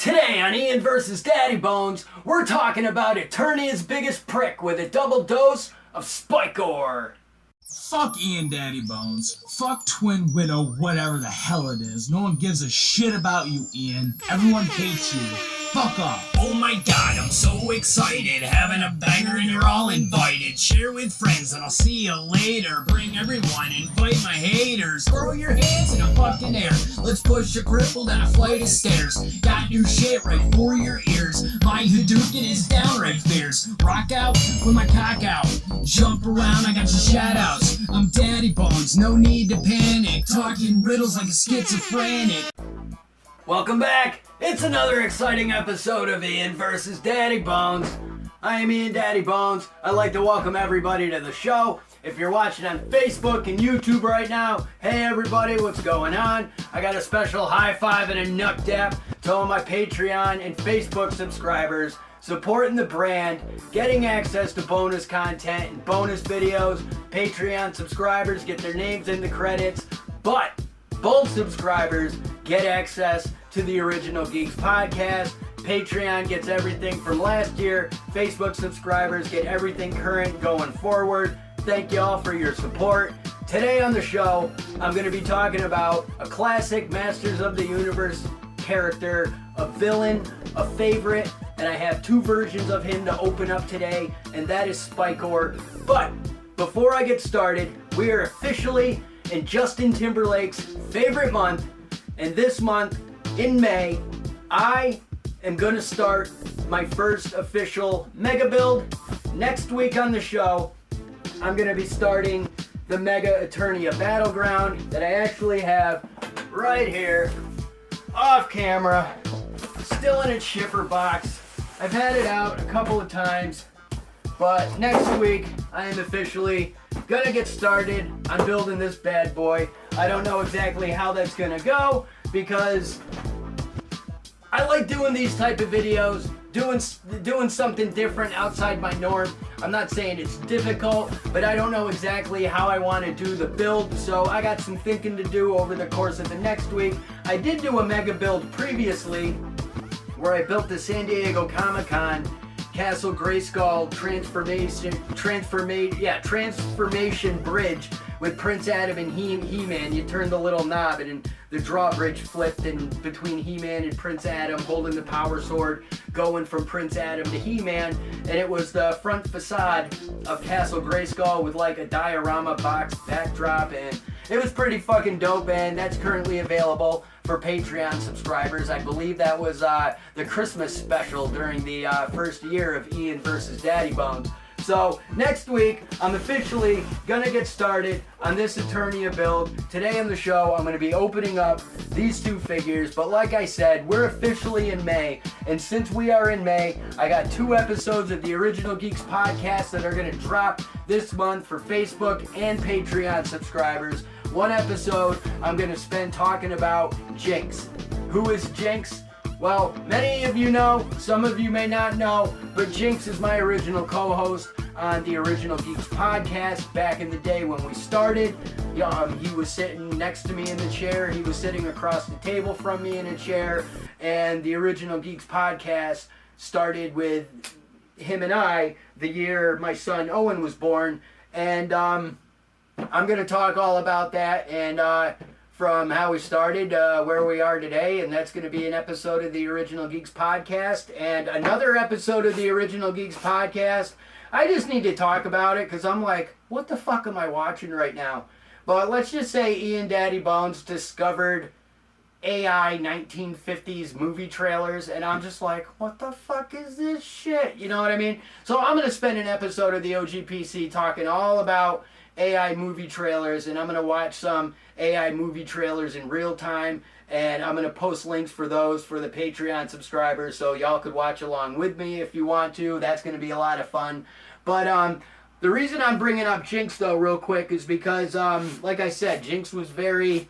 Today on Ian vs. Daddybones, we're talking about Eternia's biggest prick with a double dose of Spikor. Fuck Ian Daddybones. Fuck Twin Widow, whatever the hell it is. No one gives a shit about you, Ian. Everyone hates you. Fuck off. Oh my god, I'm so excited. Having a banger and you're all invited. Share with friends and I'll see you later. Bring everyone, invite my haters. Throw your hands in the fucking air. Let's push a cripple down a flight of stairs. Got new shit right for your ears. My Hadouken is downright fierce. Rock out with my cock out. Jump around, I got your shout outs. I'm Daddybones, no need to panic. Talking riddles like a schizophrenic. Welcome back. It's another exciting episode of Ian vs. Daddybones. I am Ian Daddybones. I'd like to welcome everybody to the show. If you're watching on Facebook and YouTube right now, hey everybody, what's going on? I got a special high five and a nut dap to all my Patreon and Facebook subscribers, supporting the brand, getting access to bonus content and bonus videos. Patreon subscribers get their names in the credits, but both subscribers get access to the Original Geeks podcast. Patreon gets everything from last year. Facebook subscribers get everything current going forward. Thank you all for your support. Today on the show, I'm going to be talking about a classic Masters of the Universe character, a villain, a favorite, and I have two versions of him to open up today, and that is Spikor. But before I get started, we are officially in Justin Timberlake's favorite month, and this month, in May, I am going to start my first official mega build. Next week on the show, I'm going to be starting the Mega Eternia Battleground that I actually have right here, off camera, still in its shipper box. I've had it out a couple of times, but next week I am officially gonna get started on building this bad boy. I don't know exactly how that's gonna go because I like doing these type of videos, doing something different outside my norm. I'm not saying it's difficult, but I don't know exactly how I want to do the build, so I got some thinking to do over the course of the next week. I did do a mega build previously where I built the San Diego Comic-Con Castle Grayskull transformation bridge with Prince Adam and He-Man. You turn the little knob and the drawbridge flipped and between He-Man and Prince Adam holding the power sword, going from Prince Adam to He-Man, and it was the front facade of Castle Grayskull with like a diorama box backdrop, and it was pretty fucking dope, and that's currently available for Patreon subscribers. I believe that was the Christmas special during the first year of Ian vs. Daddybones. So next week, I'm officially gonna get started on this Eternia build. Today on the show, I'm gonna be opening up these two figures, but like I said, we're officially in May, and since we are in May, I got 2 episodes of the Original Geeks podcast that are gonna drop this month for Facebook and Patreon subscribers. One episode I'm gonna spend talking about Jinx. Who is Jinx? Well, many of you know, some of you may not know, but Jinx is my original co-host on the Original Geeks podcast back in the day when we started. He was sitting next to me in the chair, he was sitting across the table from me in a chair, and the Original Geeks podcast started with him and I the year my son Owen was born, and I'm going to talk all about that and from how we started, where we are today, and that's going to be an episode of the Original Geeks podcast, and another episode of the Original Geeks podcast. I just need to talk about it, because I'm like, what the fuck am I watching right now? But let's just say Ian Daddybones discovered AI 1950s movie trailers, and I'm just like, what the fuck is this shit? You know what I mean? So I'm going to spend an episode of the OGPC talking all about AI movie trailers, and I'm going to watch some AI movie trailers in real time, and I'm going to post links for those for the Patreon subscribers so y'all could watch along with me if you want to. That's going to be a lot of fun. But the reason I'm bringing up Jinx though real quick is because like I said, Jinx was very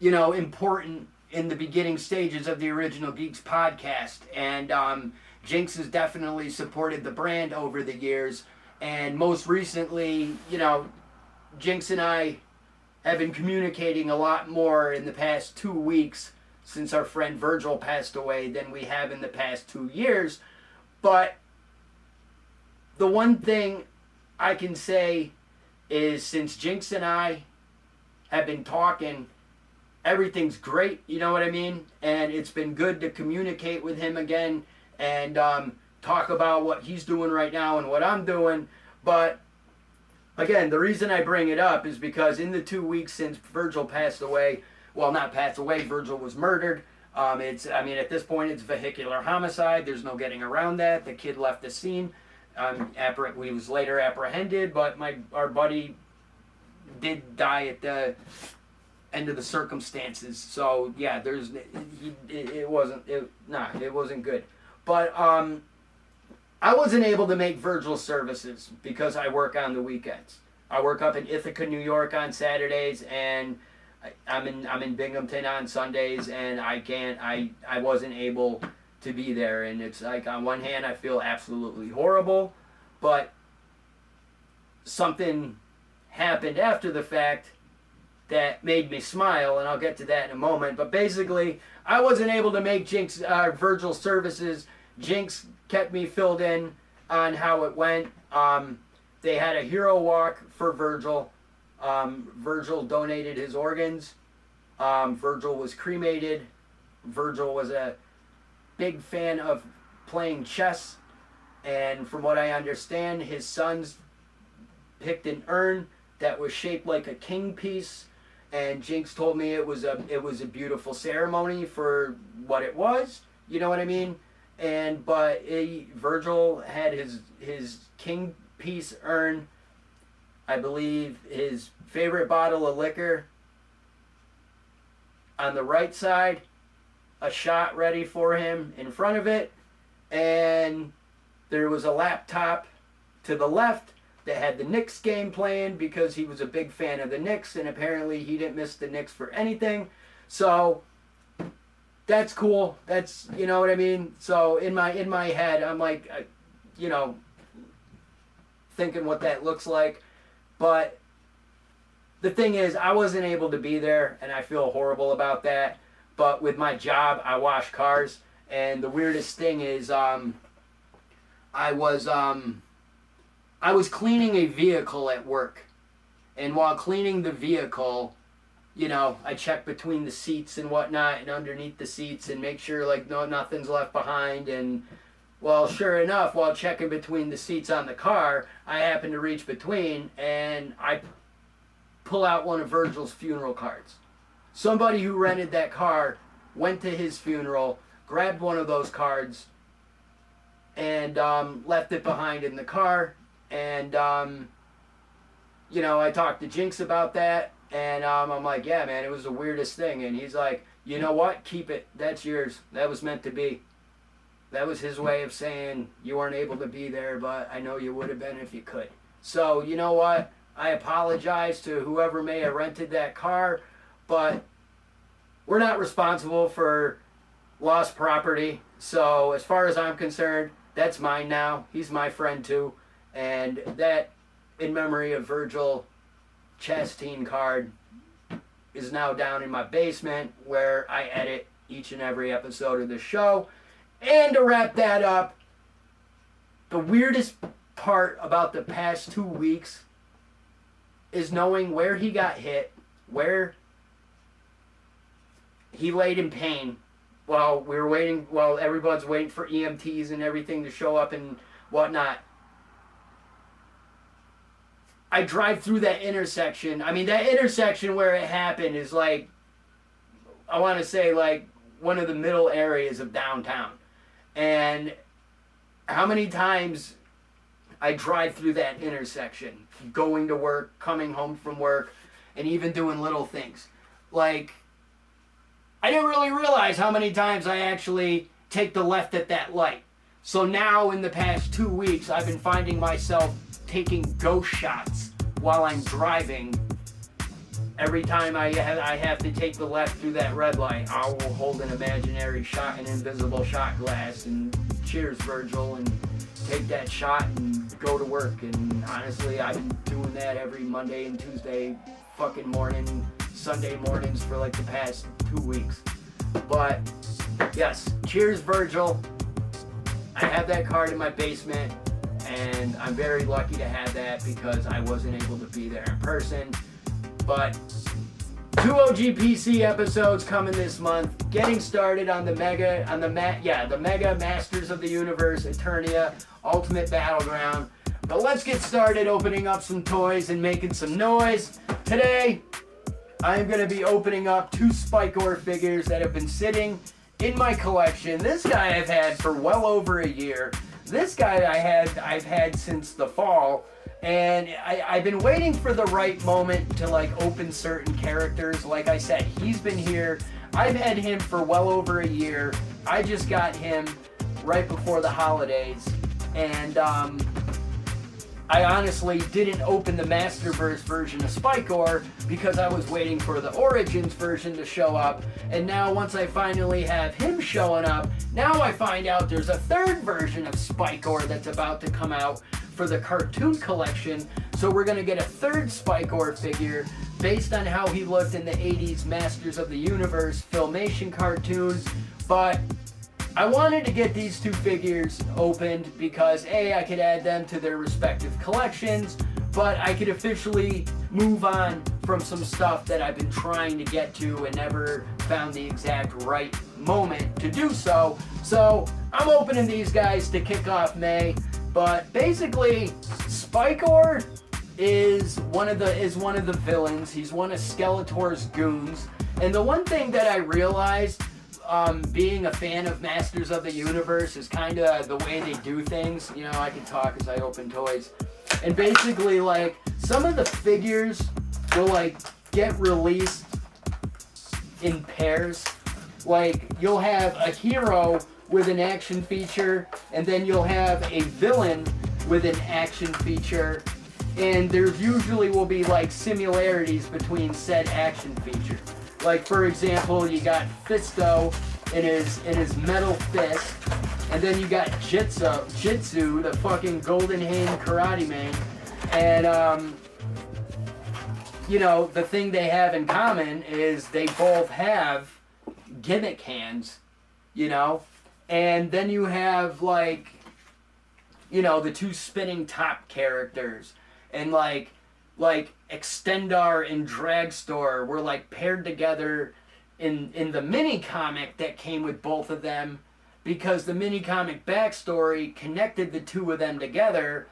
important in the beginning stages of the Original Geeks podcast, and Jinx has definitely supported the brand over the years. And most recently, Jinx and I have been communicating a lot more in the past 2 weeks since our friend Virgil passed away than we have in the past 2 years. But the one thing I can say is since Jinx and I have been talking, everything's great, you know what I mean? And it's been good to communicate with him again and talk about what he's doing right now and what I'm doing. But again, the reason I bring it up is because in the 2 weeks since Virgil passed away, well, not passed away, Virgil was murdered. At this point, it's vehicular homicide. There's no getting around that. The kid left the scene. We was later apprehended, but our buddy did die at the end of the circumstances. So yeah, it wasn't good. But I wasn't able to make Virgil services because I work on the weekends. I work up in Ithaca, New York on Saturdays, and I'm in Binghamton on Sundays, and I wasn't able to be there. And it's like, on one hand, I feel absolutely horrible, but something happened after the fact that made me smile, and I'll get to that in a moment. But basically, I wasn't able to make Virgil services. Jinx kept me filled in on how it went. They had a hero walk for Virgil. Virgil donated his organs. Virgil was cremated. Virgil was a big fan of playing chess, and from what I understand, his sons picked an urn that was shaped like a king piece, and Jinx told me it was a beautiful ceremony for what it was. You know what I mean? But Virgil had his king piece urn, I believe his favorite bottle of liquor on the right side, a shot ready for him in front of it, and there was a laptop to the left that had the Knicks game playing because he was a big fan of the Knicks, and apparently he didn't miss the Knicks for anything. So that's cool. That's, you know what I mean? So in my head, I'm like, thinking what that looks like. But the thing is, I wasn't able to be there, and I feel horrible about that. But with my job, I wash cars, and the weirdest thing is, I was cleaning a vehicle at work, and while cleaning the vehicle, I check between the seats and whatnot, and underneath the seats, and make sure nothing's left behind. And well, sure enough, while checking between the seats on the car, I happen to reach between, and I pull out one of Virgil's funeral cards. Somebody who rented that car went to his funeral, grabbed one of those cards, and left it behind in the car. And I talked to Jinx about that, and I'm like, yeah, man, it was the weirdest thing. And he's like, you know what? Keep it. That's yours. That was meant to be. That was his way of saying you weren't able to be there, but I know you would have been if you could. So, you know what? I apologize to whoever may have rented that car, but we're not responsible for lost property. So, as far as I'm concerned, that's mine now. He's my friend too. And that, in memory of Virgil Chastain card, is now down in my basement where I edit each and every episode of the show. And to wrap that up, the weirdest part about the past 2 weeks is knowing where he got hit, where he laid in pain while everyone's waiting for EMTs and everything to show up and whatnot. I drive through that intersection. I mean, that intersection where it happened is I want to say one of the middle areas of downtown. And how many times I drive through that intersection, going to work, coming home from work, and even doing little things. I didn't really realize how many times I actually take the left at that light. So now in the past 2 weeks, I've been finding myself taking ghost shots while I'm driving. Every time I have to take the left through that red light, I will hold an imaginary shot, an invisible shot glass, and cheers, Virgil, and take that shot and go to work. And honestly, I've been doing that every Monday and Tuesday fucking morning, Sunday mornings for the past 2 weeks. But yes, cheers, Virgil. I have that card in my basement, and I'm very lucky to have that because I wasn't able to be there in person. But 2 OGPC episodes coming this month. Getting started on the Mega Masters of the Universe Eternia Ultimate Battleground. But let's get started opening up some toys and making some noise. Today, I'm going to be opening up 2 Spikor figures that have been sitting in my collection. This guy I've had for well over a year. This guy I've had since the fall. And I've been waiting for the right moment to like open certain characters. Like I said, he's been here. I've had him for well over a year. I just got him right before the holidays. And I honestly didn't open the Masterverse version of Spikor because I was waiting for the Origins version to show up. And now once I finally have him showing up, now I find out there's a 3rd version of Spikor that's about to come out for the cartoon collection. So we're going to get a 3rd Spikor figure based on how he looked in the 80s Masters of the Universe Filmation cartoon. But I wanted to get these 2 figures opened because A, I could add them to their respective collections, but I could officially move on from some stuff that I've been trying to get to and never found the exact right moment to do so. So I'm opening these guys to kick off May. But basically, Spikor is one of the villains. He's one of Skeletor's goons. And the one thing that I realized, being a fan of Masters of the Universe, is kind of the way they do things. You know, I can talk as I open toys. And basically, like, some of the figures will, like, get released in pairs. Like, you'll have a hero with an action feature, and then you'll have a villain with an action feature, and there usually will be like similarities between said action feature. Like for example, you got Fisto in his metal fist, and then you got Jitsu, the fucking golden hand karate man, and you know, the thing they have in common is they both have gimmick hands, you know. And then you have, like, you know, the 2 spinning top characters. And, like Extendar and Dragstore were, like, paired together in the mini-comic that came with both of them. Because the mini-comic backstory connected the 2 of them together.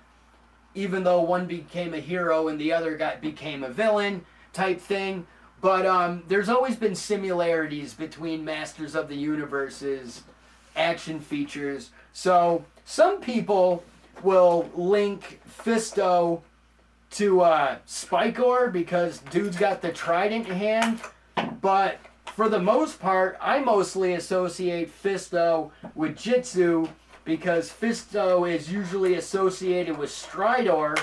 Even though one became a hero and the other became a villain type thing. But there's always been similarities between Masters of the Universe's action features. So some people will link Fisto to Spikor because dude's got the trident hand, but for the most part I mostly associate Fisto with Jitsu because Fisto is usually associated with Stridor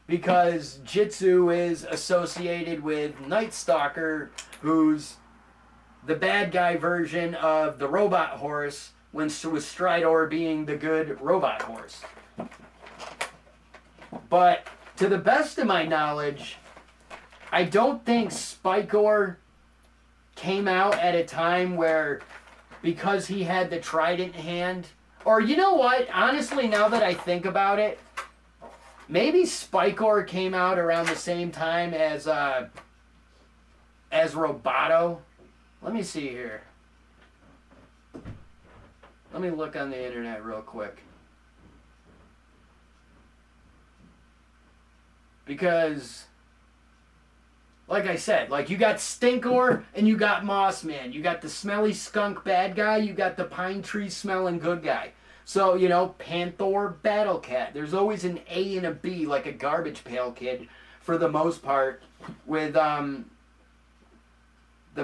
because Jitsu is associated with Night Stalker, who's the bad guy version of the robot horse, with Stridor being the good robot horse. But to the best of my knowledge, I don't think Spikor came out at a time where, because he had the trident hand, or you know what, honestly, now that I think about it, maybe Spikor came out around the same time as Roboto. Let me see here. Let me look on the internet real quick. Because, like I said, like you got Stinkor and you got Mossman. You got the smelly skunk bad guy. You got the pine tree smelling good guy. So, you know, Panther, Battle Cat. There's always an A and a B, like a Garbage Pail Kid, for the most part, with the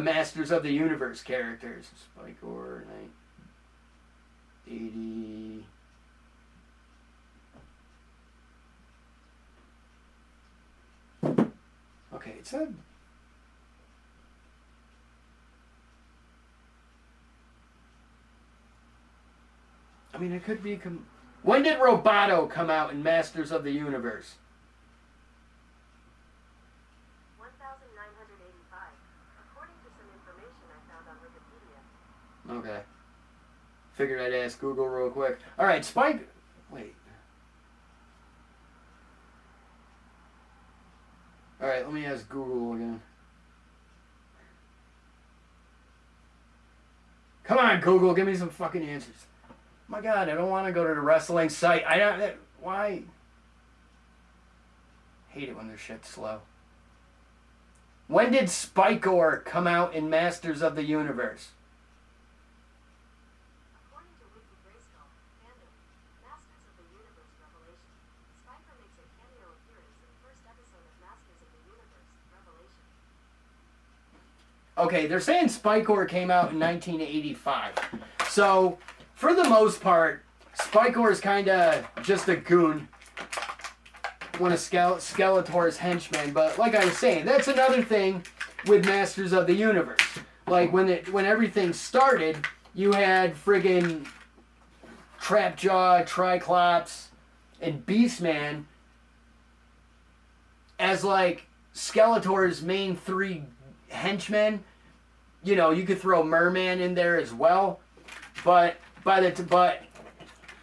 Masters of the Universe characters. Spikor, 80. Okay, it said. I mean, it could be. When did Roboto come out in Masters of the Universe? 1985, according to some information I found on Wikipedia. Okay. Figured I'd ask Google real quick. Alright, Wait. Alright, let me ask Google again. Come on, Google, give me some fucking answers. My God, I don't want to go to the wrestling site. Why? Hate it when their shit's slow. When did Spikor come out in Masters of the Universe? According to Wiki Grayskull, fandom, Masters of the Universe Revelation, Spikor makes a cameo appearance in the first episode of Masters of the Universe Revelation. Okay, they're saying Spikor came out in 1985. So, for the most part, Spikor is kind of just a goon. One of Skeletor's henchmen. But like I was saying, that's another thing with Masters of the Universe. Like, when everything started, you had friggin' Trapjaw, Triclops, and Beastman as, like, Skeletor's main three henchmen. You know, you could throw Merman in there as well. But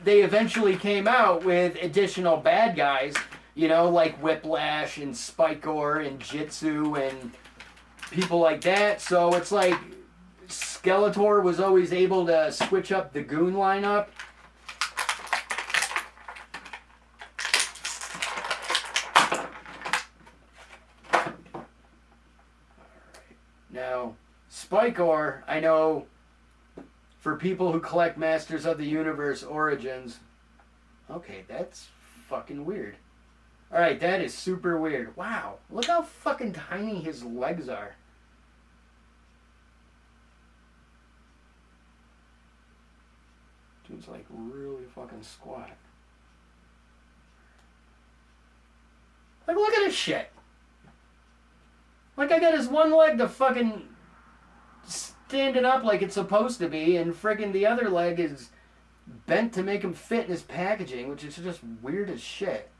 they eventually came out with additional bad guys, you know, like Whiplash and Spikor and Jitsu and people like that. So it's like Skeletor was always able to switch up the goon lineup. Now, Spikor, I know, for people who collect Masters of the Universe Origins. Okay, that's fucking weird. Alright, that is super weird. Wow, look how fucking tiny his legs are. Dude's like really fucking squat. Like, look at this shit. Like, I got his one leg to fucking stand it up like it's supposed to be, and friggin' the other leg is bent to make him fit in his packaging, which is just weird as shit.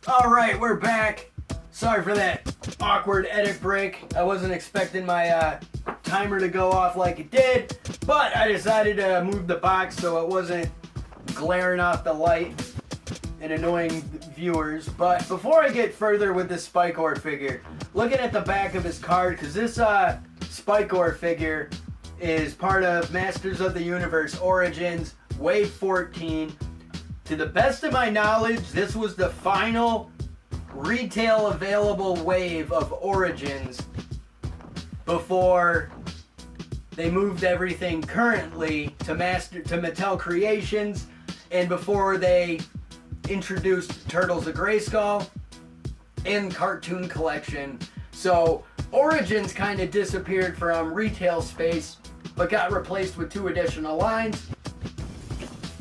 Alright, we're back. Sorry for that awkward edit break. I wasn't expecting my timer to go off like it did, but I decided to move the box so it wasn't glaring off the light and annoying viewers. But before I get further with this Spikor figure, looking at the back of his card, because this Spikor figure is part of Masters of the Universe Origins Wave 14. To the best of my knowledge, this was the final retail available wave of Origins before they moved everything currently to Mattel Creations, and before they introduced Turtles of Grayskull and Cartoon Collection. So Origins kind of disappeared from retail space, but got replaced with 2 additional lines.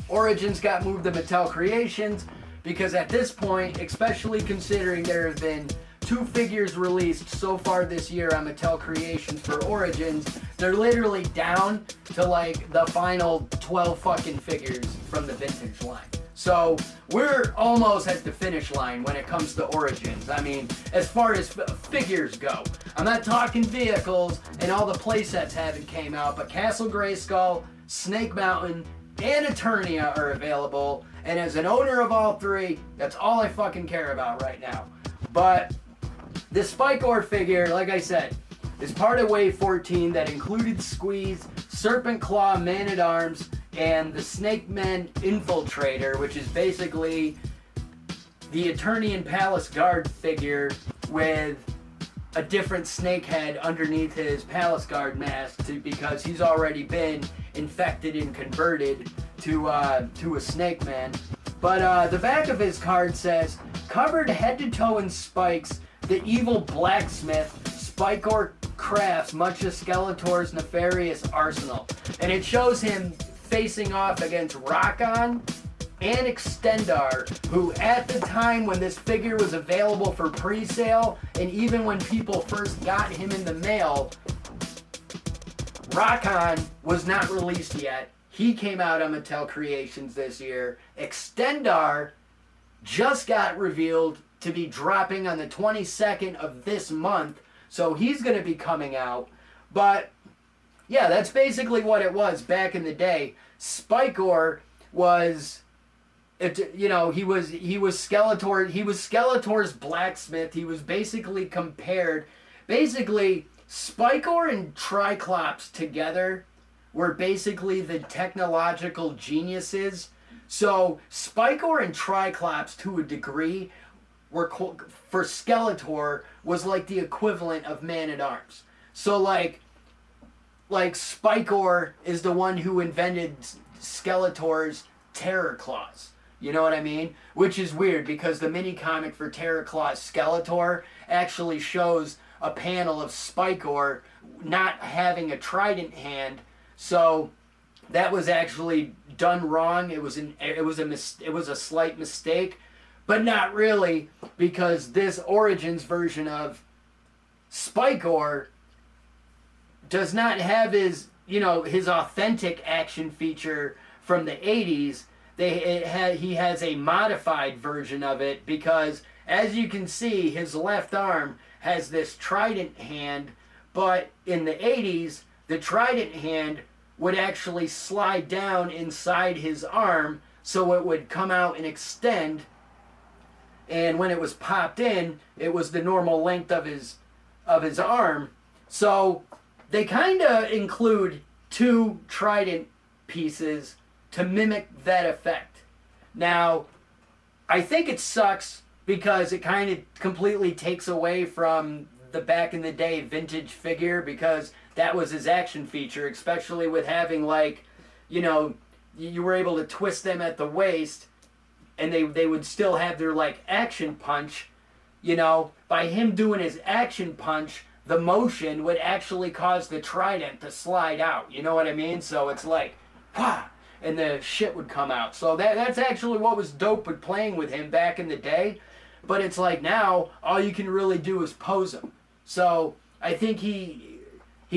Origins got moved to Mattel Creations because at this point, especially considering there have been 2 figures released so far this year on Mattel Creations for Origins, they're literally down to like the final 12 fucking figures from the vintage line. So we're almost at the finish line when it comes to Origins. I mean, as far as figures go. I'm not talking vehicles and all the playsets haven't came out, but Castle Grayskull, Snake Mountain, and Eternia are available. And as an owner of all three, that's all I fucking care about right now. But the Spikor figure, like I said, is part of Wave 14 that included Squeeze, Serpent Claw, Man-at-Arms, and the Snake Man Infiltrator, which is basically the Eternian Palace Guard figure with a different snake head underneath his Palace Guard mask because he's already been infected and converted to a snake man. But the back of his card says, covered head to toe in spikes, the evil blacksmith, Spikor crafts much of Skeletor's nefarious arsenal. And it shows him facing off against Rockon and Extendar, who at the time when this figure was available for pre-sale, and even when people first got him in the mail, Rockon was not released yet. He came out on Mattel Creations this year. Extendar just got revealed to be dropping on the 22nd of this month, so he's going to be coming out. But yeah, that's basically what it was back in the day. Spikor was, he was Skeletor. He was Skeletor's blacksmith. He was basically compared. Basically, Spikor and Triclops together were basically the technological geniuses. So Spikor and Triclops, to a degree, were for Skeletor was like the equivalent of Man-at-Arms. So like Spikor is the one who invented Skeletor's Terror Claws. You know what I mean? Which is weird because the mini comic for Terror Claws Skeletor actually shows a panel of Spikor not having a trident hand. So that was actually done wrong. It was a slight mistake, but not really, because this Origins version of Spikor does not have his authentic action feature from the 80s. He has a modified version of it because, as you can see, his left arm has this trident hand, but in the 80s, the trident hand would actually slide down inside his arm so it would come out and extend, and when it was popped in, it was the normal length of his arm. So they kind of include two trident pieces to mimic that effect. Now, I think it sucks because it kind of completely takes away from the back in the day vintage figure, because that was his action feature, especially with having you were able to twist them at the waist and they would still have their action punch. By him doing his action punch, the motion would actually cause the trident to slide out. You know what I mean? So it's like, wah, and the shit would come out. So that's actually what was dope with playing with him back in the day. But it's like now, all you can really do is pose him. So I think he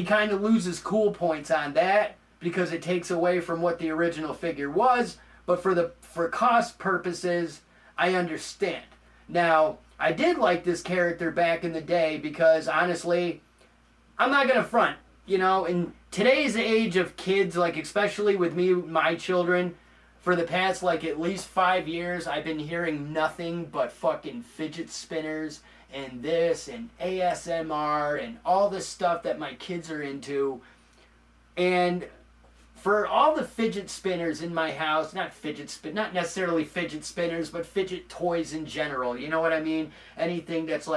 kind of loses cool points on that because it takes away from what the original figure was. But for cost purposes, I understand. Now, I did like this character back in the day because, honestly, I'm not going to front. In today's age of kids, especially with me, my children, for the past, at least 5 years, I've been hearing nothing but fucking fidget spinners and this and ASMR and all this stuff that my kids are into. And for all the fidget spinners in my house, not necessarily fidget spinners, but fidget toys in general, you know what I mean? Anything that's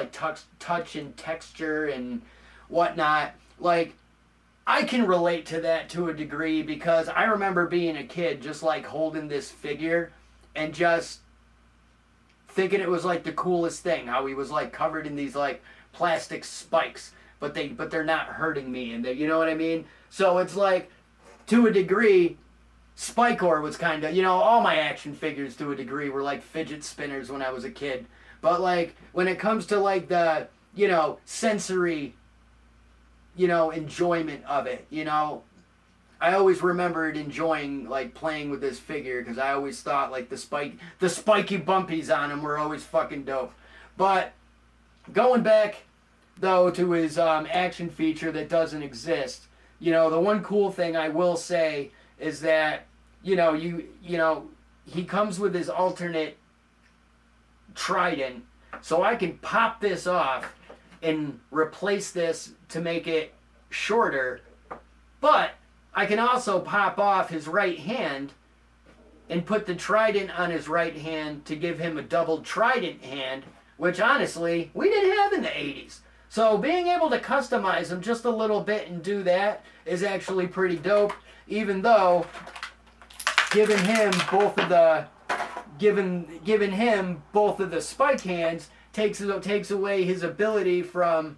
touch and texture and whatnot, I can relate to that to a degree because I remember being a kid just holding this figure and just thinking it was the coolest thing, how he was covered in these plastic spikes, but they're not hurting me, and you know what I mean? So it's to a degree, Spikor was kind of, all my action figures to a degree were fidget spinners when I was a kid. But when it comes to the, sensory, enjoyment of it, I always remembered enjoying playing with this figure because I always thought the spiky bumpies on him were always fucking dope. But going back though to his action feature that doesn't exist, the one cool thing I will say is that he comes with his alternate trident, so I can pop this off and replace this to make it shorter, but I can also pop off his right hand and put the trident on his right hand to give him a double trident hand, which honestly, we didn't have in the 80s. So being able to customize him just a little bit and do that is actually pretty dope, even though giving him both of the spike hands takes away his ability from,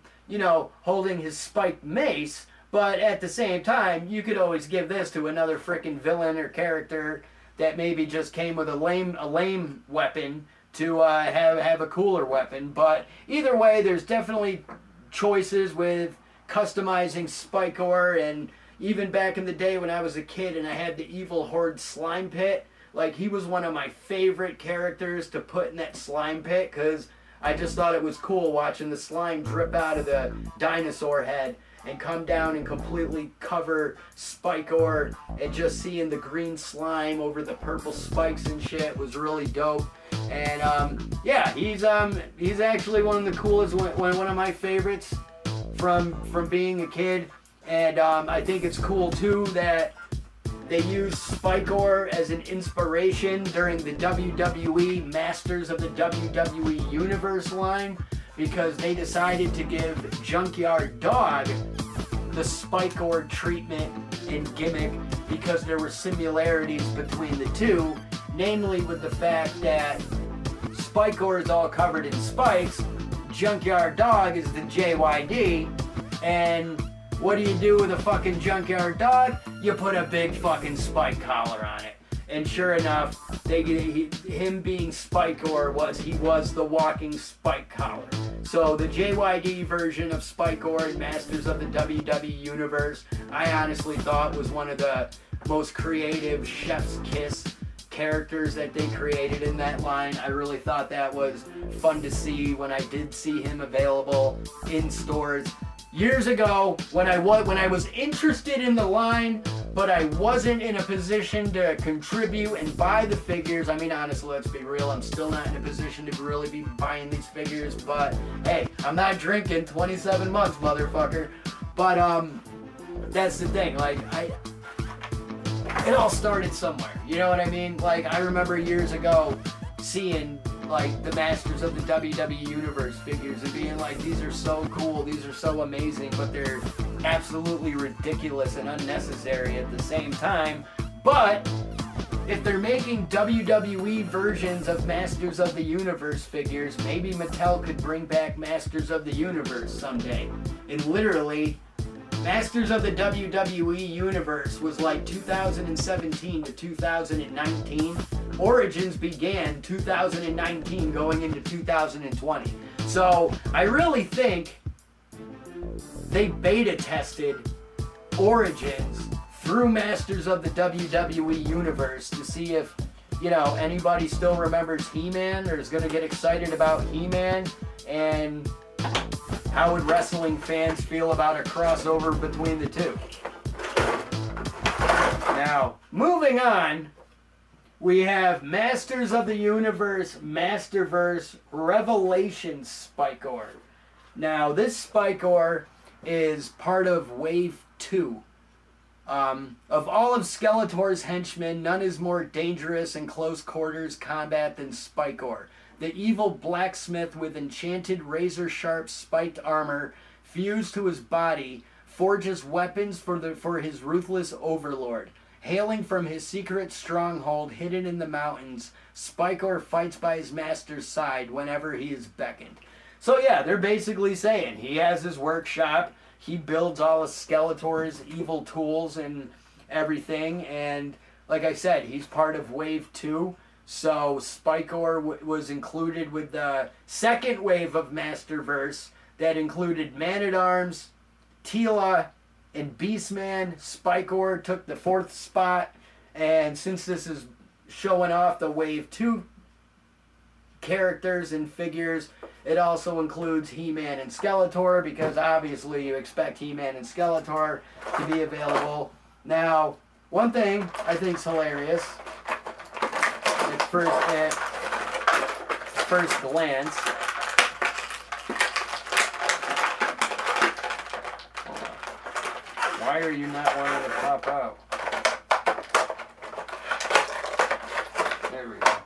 holding his spiked mace. But at the same time, you could always give this to another freaking villain or character that maybe just came with a lame weapon to have a cooler weapon. But either way, there's definitely choices with customizing Spikor. And even back in the day when I was a kid and I had the Evil Horde slime pit, like, he was one of my favorite characters to put in that slime pit, because I just thought it was cool watching the slime drip out of the dinosaur head and come down and completely cover Spikor, and just seeing the green slime over the purple spikes and shit was really dope. And yeah, he's actually one of the coolest, one of my favorites from being a kid. And I think it's cool too that they used Spikor as an inspiration during the WWE Masters of the WWE Universe line, because they decided to give Junkyard Dog the Spikor treatment and gimmick because there were similarities between the two, namely with the fact that Spikor is all covered in spikes, Junkyard Dog is the JYD, and what do you do with a fucking Junkyard Dog? You put a big fucking spike collar on it. And sure enough, him being Spikor was the walking spike collar. So the JYD version of Spikor in Masters of the WWE Universe, I honestly thought was one of the most creative chef's kiss characters that they created in that line. I really thought that was fun to see when I did see him available in stores years ago, when I was interested in the line, but I wasn't in a position to contribute and buy the figures. I mean, honestly, let's be real, I'm still not in a position to really be buying these figures, but hey, I'm not drinking 27 months, motherfucker. But that's the thing, like, it all started somewhere, you know what I mean? Like, I remember years ago seeing like the Masters of the WWE Universe figures and being like, these are so cool, these are so amazing, but they're absolutely ridiculous and unnecessary at the same time. But if they're making WWE versions of Masters of the Universe figures, maybe Mattel could bring back Masters of the Universe someday. And literally, Masters of the WWE Universe was like 2017 to 2019. Origins began 2019 going into 2020. So I really think they beta tested Origins through Masters of the WWE Universe to see if, anybody still remembers He-Man or is going to get excited about He-Man, and how would wrestling fans feel about a crossover between the two. Now, moving on, we have Masters of the Universe Masterverse Revelation Spikor. Now, this Spikor is part of Wave 2. Of all of Skeletor's henchmen, none is more dangerous in close quarters combat than Spikor. The evil blacksmith with enchanted razor-sharp spiked armor fused to his body forges weapons for his ruthless overlord. Hailing from his secret stronghold hidden in the mountains, Spikor fights by his master's side whenever he is beckoned. So yeah, they're basically saying he has his workshop, he builds all of Skeletor's evil tools and everything, and like I said, he's part of Wave 2. So Spikor was included with the second wave of Masterverse that included Man-at-Arms, Teela, and Beastman. Spikor took the 4th spot, and since this is showing off the Wave 2 characters and figures, it also includes He-Man and Skeletor, because obviously you expect He-Man and Skeletor to be available. Now, One thing I think's hilarious at first glance. Why are you not wanting to pop out? There we go.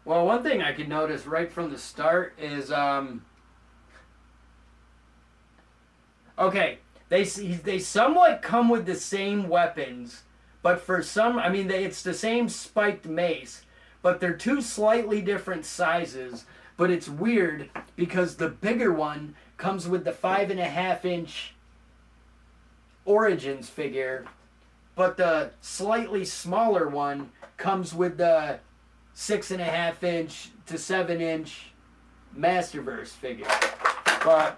Well, one thing I could notice right from the start is, okay, they somewhat come with the same weapons, but for some, I mean, it's the same spiked mace, but they're two slightly different sizes. But it's weird because the bigger one comes with the 5.5-inch Origins figure, but the slightly smaller one comes with the 6.5-inch to 7-inch Masterverse figure. But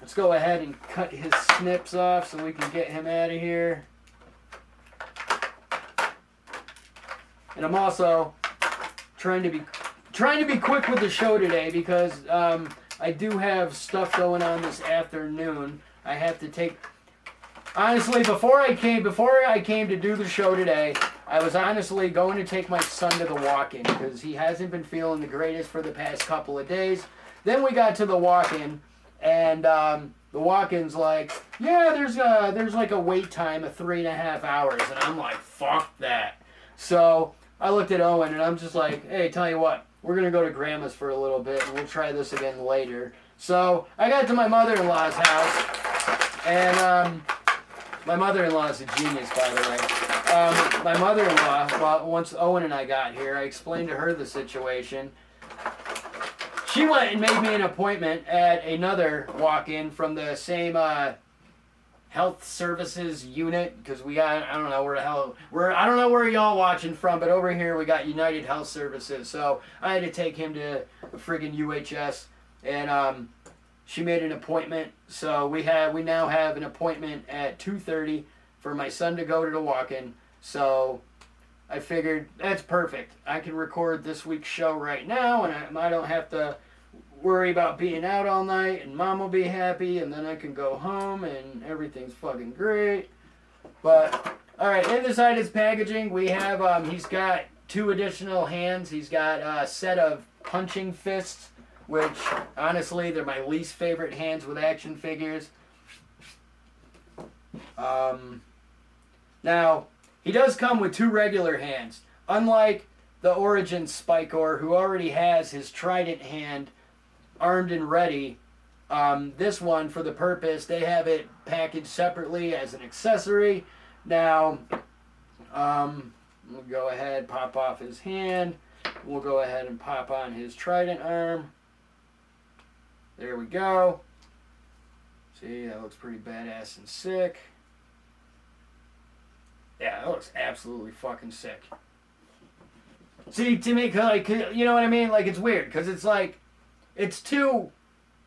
let's go ahead and cut his snips off so we can get him out of here. And I'm also trying to be quick with the show today because I do have stuff going on this afternoon. I have to take. Honestly, before I came to do the show today, I was honestly going to take my son to the walk-in because he hasn't been feeling the greatest for the past couple of days. Then we got to the walk-in, and the walk-in's like, yeah, there's like a wait time of 3.5 hours, and I'm like, fuck that. So I looked at Owen, and I'm just like, hey, tell you what, we're gonna go to Grandma's for a little bit, and we'll try this again later. So I got to my mother-in-law's house, and my mother-in-law is a genius, by the way. My mother-in-law, once Owen and I got here, I explained to her the situation. She went and made me an appointment at another walk-in from the same health services unit, because we got, I don't know where y'all watching from, but over here we got United Health Services. So I had to take him to a friggin' UHS, and she made an appointment. So we now have an appointment at 2:30 for my son to go to the walk-in. So I figured that's perfect. I can record this week's show right now, and I don't have to worry about being out all night, and Mom will be happy, and then I can go home, and everything's fucking great. But, alright, in the side of his packaging, we have, he's got 2 additional hands. He's got a set of punching fists, which, honestly, they're my least favorite hands with action figures. Now, he does come with 2 regular hands. Unlike the Origins Spikor, who already has his trident hand armed and ready, this one, for the purpose, they have it packaged separately as an accessory. Now, we'll go ahead, pop off his hand. We'll go ahead and pop on his trident arm. There we go. See, that looks pretty badass and sick. Yeah, that looks absolutely fucking sick. See, to me, like, you know what I mean? Like, it's weird, because it's like, it's too,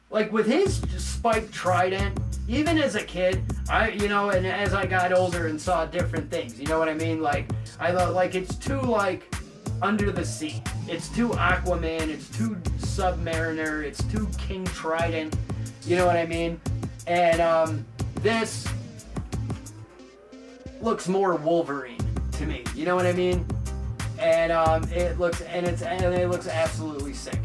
like, with his spiked trident, even as a kid, and as I got older and saw different things, you know what I mean? Like, I thought, like, it's too, like, under the sea. It's too Aquaman, it's too Submariner, it's too King Trident, you know what I mean? And, this looks more Wolverine to me, you know what I mean? And it looks absolutely sick.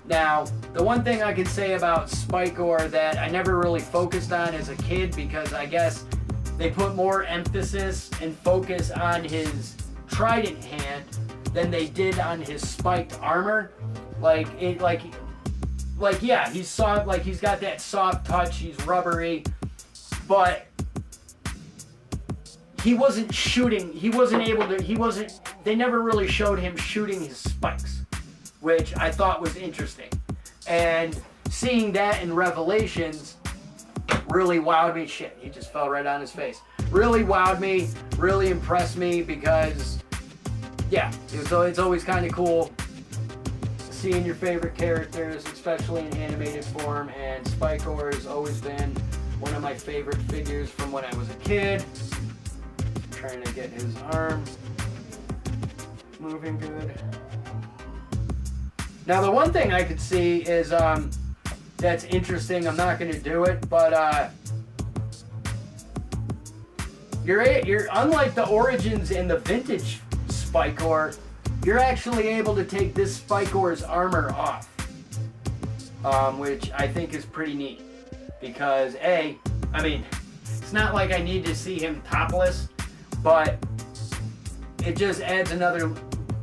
Now, the one thing I can say about Spikor that I never really focused on as a kid, because I guess they put more emphasis and focus on his trident hand than they did on his spiked armor. Yeah, he's soft, like he's got that soft touch, he's rubbery, but he wasn't shooting, they never really showed him shooting his spikes, which I thought was interesting. And seeing that in Revelations really wowed me. Shit, he just fell right on his face. Really wowed me, really impressed me, because, yeah, it's always kind of cool seeing your favorite characters, especially in animated form, and Spikor has always been one of my favorite figures from when I was a kid. Trying to get his arm moving good. Now, the one thing I could see is that's interesting. I'm not going to do it, but you're unlike the Origins and the vintage Spikor, you're actually able to take this Spikor's armor off, which I think is pretty neat. Because I mean, it's not like I need to see him topless, but it just adds another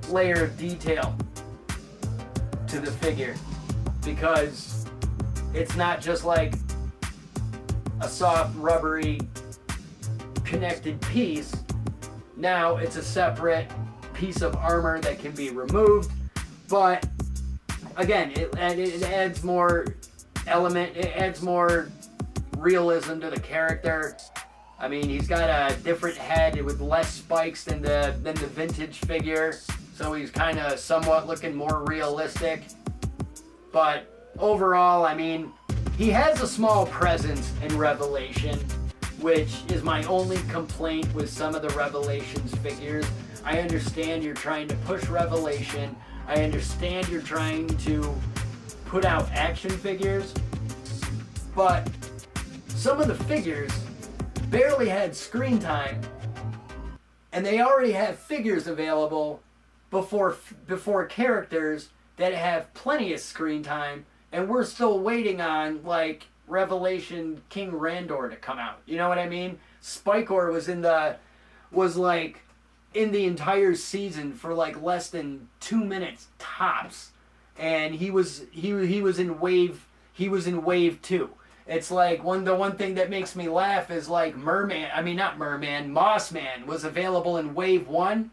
layer of detail to the figure, because it's not just like a soft, rubbery, connected piece. Now it's a separate piece of armor that can be removed, but again, it adds more element, it adds more realism to the character. I mean, he's got a different head with less spikes than the vintage figure, so he's kind of somewhat looking more realistic. But overall, I mean, he has a small presence in Revelation, which is my only complaint with some of the Revelations figures. I understand you're trying to push Revelation. I understand you're trying to put out action figures, but some of the figures barely had screen time, and they already have figures available before characters that have plenty of screen time, and we're still waiting on like Revelation King Randor to come out. You know what I mean? Spikor was like in the entire season for like less than 2 minutes tops, and he was in wave 2. It's like the one thing that makes me laugh is like Mossman was available in wave 1.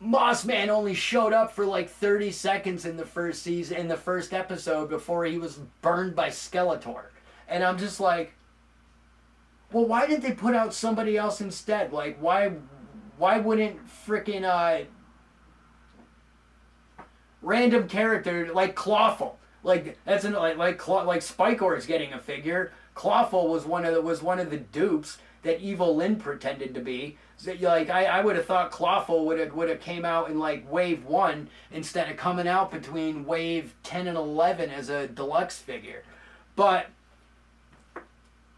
Mossman only showed up for like 30 seconds in the first season, in the first episode, before he was burned by Skeletor. And I'm just like, well, why didn't they put out somebody else instead? Like, why wouldn't frickin' random character like Clawful? Like that's like Spikor is getting a figure. Clawful was one of the dupes that Evil Lyn pretended to be. So, like I would have thought Clawful would have came out in like wave 1 instead of coming out between wave 10 and 11 as a deluxe figure. But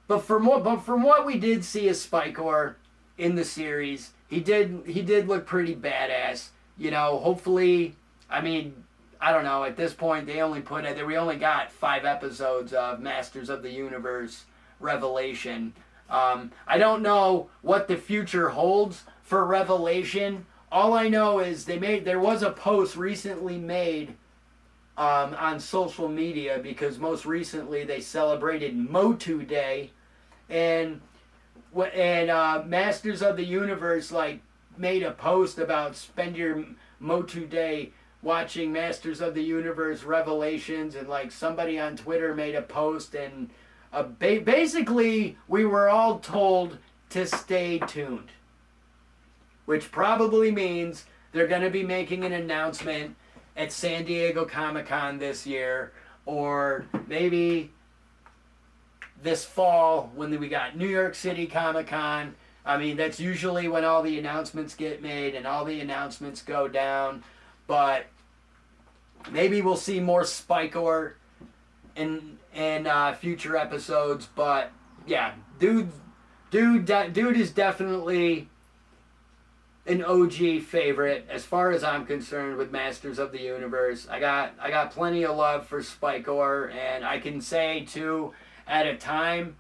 from what we did see as Spikor in the series, he did look pretty badass. You know, hopefully, I mean, I don't know, at this point we only got 5 episodes of Masters of the Universe Revelation. I don't know what the future holds for Revelation. All I know is there was a post recently made on social media, because most recently they celebrated Motu Day, and Masters of the Universe like made a post about spend your Motu Day watching Masters of the Universe Revelations, and like somebody on Twitter made a post, and basically we were all told to stay tuned, which probably means they're going to be making an announcement at San Diego Comic-Con this year, or maybe this fall when we got New York City Comic-Con. I mean, that's usually when all the announcements get made and all the announcements go down. But maybe we'll see more Spikor in future episodes. But yeah, dude is definitely an OG favorite as far as I'm concerned with Masters of the Universe. I got plenty of love for Spikor, and I can say too, at a time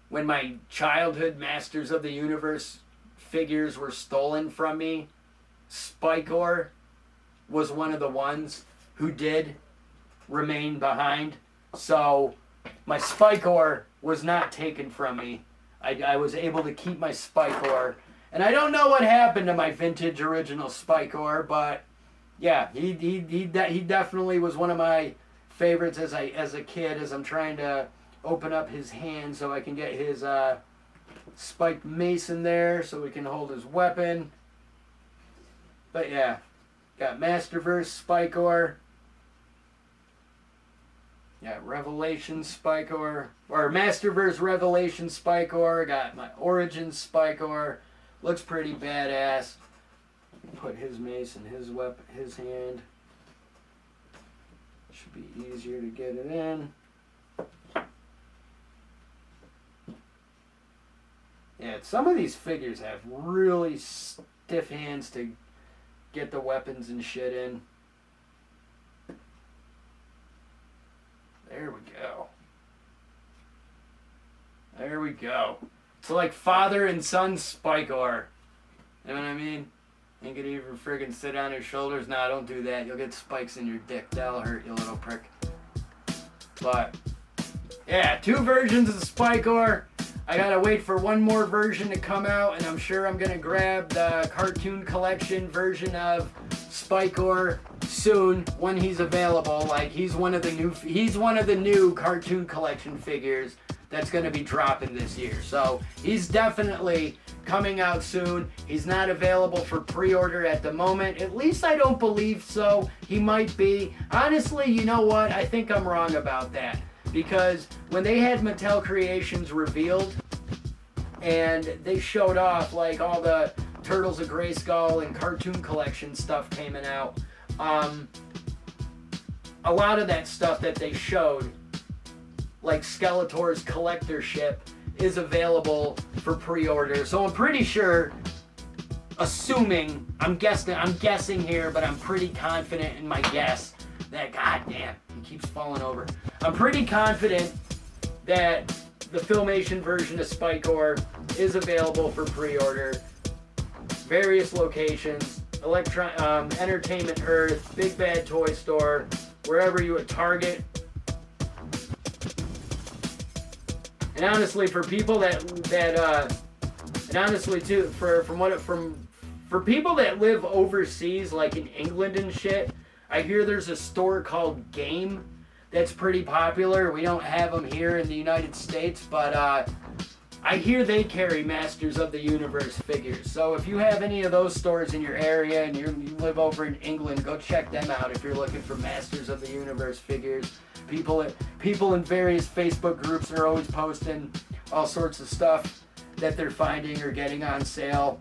when my childhood Masters of the Universe figures were stolen from me, Spikor was one of the ones who did remain behind. So my Spikor was not taken from me. I was able to keep my Spikor. And I don't know what happened to my vintage original Spikor, but yeah, he definitely was one of my favorites as a kid, as I'm trying to open up his hand so I can get his spiked mace in there so we can hold his weapon. But yeah, got Masterverse Spikor. Yeah, Revelation Spikor, or Masterverse Revelation Spikor. Got my Origins Spikor. Looks pretty badass. Put his mace in his hand. Should be easier to get it in. But some of these figures have really stiff hands to get the weapons and shit in. There we go. There we go. It's like father and son Spikor. You know what I mean? You can even friggin' sit on his shoulders. Nah, don't do that. You'll get spikes in your dick. That'll hurt you, little prick. But, yeah, 2 versions of Spikor. I gotta wait for one more version to come out, and I'm sure I'm gonna grab the cartoon collection version of Spikor soon when he's available. Like, he's one of the new cartoon collection figures that's gonna be dropping this year. So he's definitely coming out soon. He's not available for pre-order at the moment. At least I don't believe so. He might be. Honestly, you know what? I think I'm wrong about that. Because when they had Mattel Creations revealed and they showed off like all the Turtles of Grayskull and cartoon collection stuff coming out, a lot of that stuff that they showed, like Skeletor's collectorship, is available for pre-order. So I'm pretty sure, I'm guessing here, but I'm pretty confident in my guess that, goddamn, he keeps falling over. I'm pretty confident that the Filmation version of Spikor is available for pre-order. Various locations, Entertainment Earth, Big Bad Toy Store, wherever you would Target. And honestly, for people for people that live overseas, like in England and shit, I hear there's a store called Game that's pretty popular. We don't have them here in the United States, but I hear they carry Masters of the Universe figures. So if you have any of those stores in your area and you live over in England, go check them out if you're looking for Masters of the Universe figures. People in various Facebook groups are always posting all sorts of stuff that they're finding or getting on sale.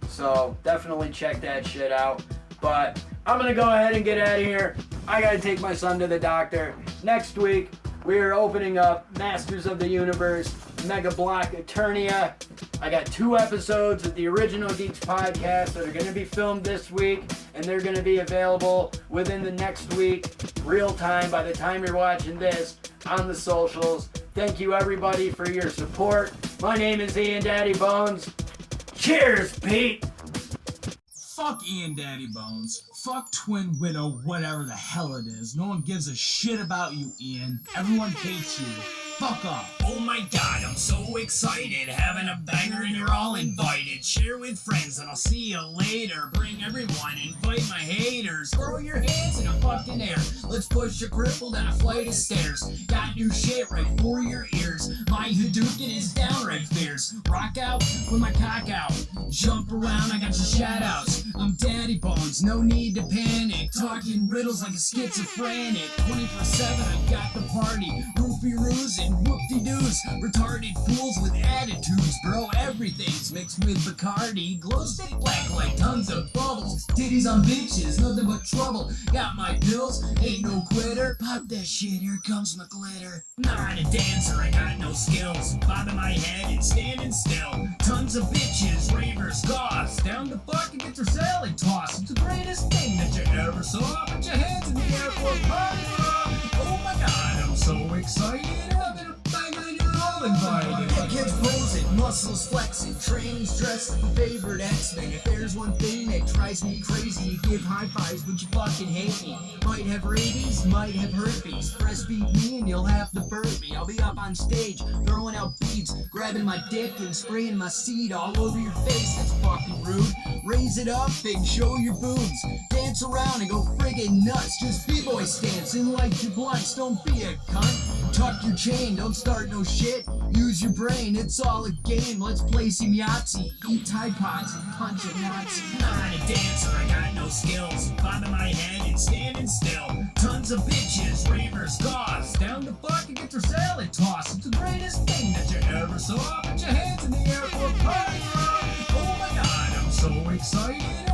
So definitely check that shit out. But I'm going to go ahead and get out of here. I got to take my son to the doctor. Next week, we are opening up Masters of the Universe Mega Block Eternia. I got 2 episodes of the Original Geeks podcast that are going to be filmed this week, and they're going to be available within the next week, real time, by the time you're watching this, on the socials. Thank you, everybody, for your support. My name is Ian Daddybones. Cheers, Pete! Fuck Ian Daddybones. Fuck Twin Widow, whatever the hell it is. No one gives a shit about you, Ian. Everyone hates you. Fuck off. Oh my god, I'm so excited, having a banger and you're all invited. Share with friends and I'll see you later. Bring everyone, invite my haters. Throw your hands in the fucking air. Let's push a cripple down a flight of stairs. Got new shit right for your ears. My Hadouken is downright fierce. Rock out with my cock out. Jump around, I got your shout outs. I'm Daddybones, no need to panic. Talking riddles like a schizophrenic. 24/7, I got the party. Roofie roos and whoop-de-doos. Retarded fools with attitudes. Bro, everything's mixed with Bacardi. Glow stick black like tons of bubbles. Titties on bitches, nothing but trouble. Got my pills, ain't no quitter. Pop that shit, here comes my glitter. Not a dancer, I got no skills. Bobbing my head and standing still. Tons of bitches, ravers, goths. Down to fucking get your salad tossed. It's the greatest thing that you ever saw. Put your hands in the air for a party rock. Oh my god, I'm so excited. Having a bang and you're all invited. Kids posing, muscles flexing, trainings dressed like favorite X-Men. If there's one thing that drives me crazy, you give high fives but you fucking hate me. Might have rabies, might have herpes. Breastfeed me and you'll have to burp me. I'll be up on stage, throwing out beads, grabbing my dick and spraying my seed all over your face. That's fucking rude. Raise it up and show your boobs. Dance around and go friggin' nuts. Just b-boy stance and light your blunts. Don't be a cunt. Tuck your chain, don't start no shit. Use your brain, it's all a game. Let's play some Yahtzee. Eat Tide Pods and punch a Nazi. Not a dancer, I got no skills. Bobbing my head and standing still. Tons of bitches, ravers, goths. Down to fucking get your salad tossed. It's the greatest thing that you ever saw. Put your hands in the air for a party rock. Oh my god, I'm so excited.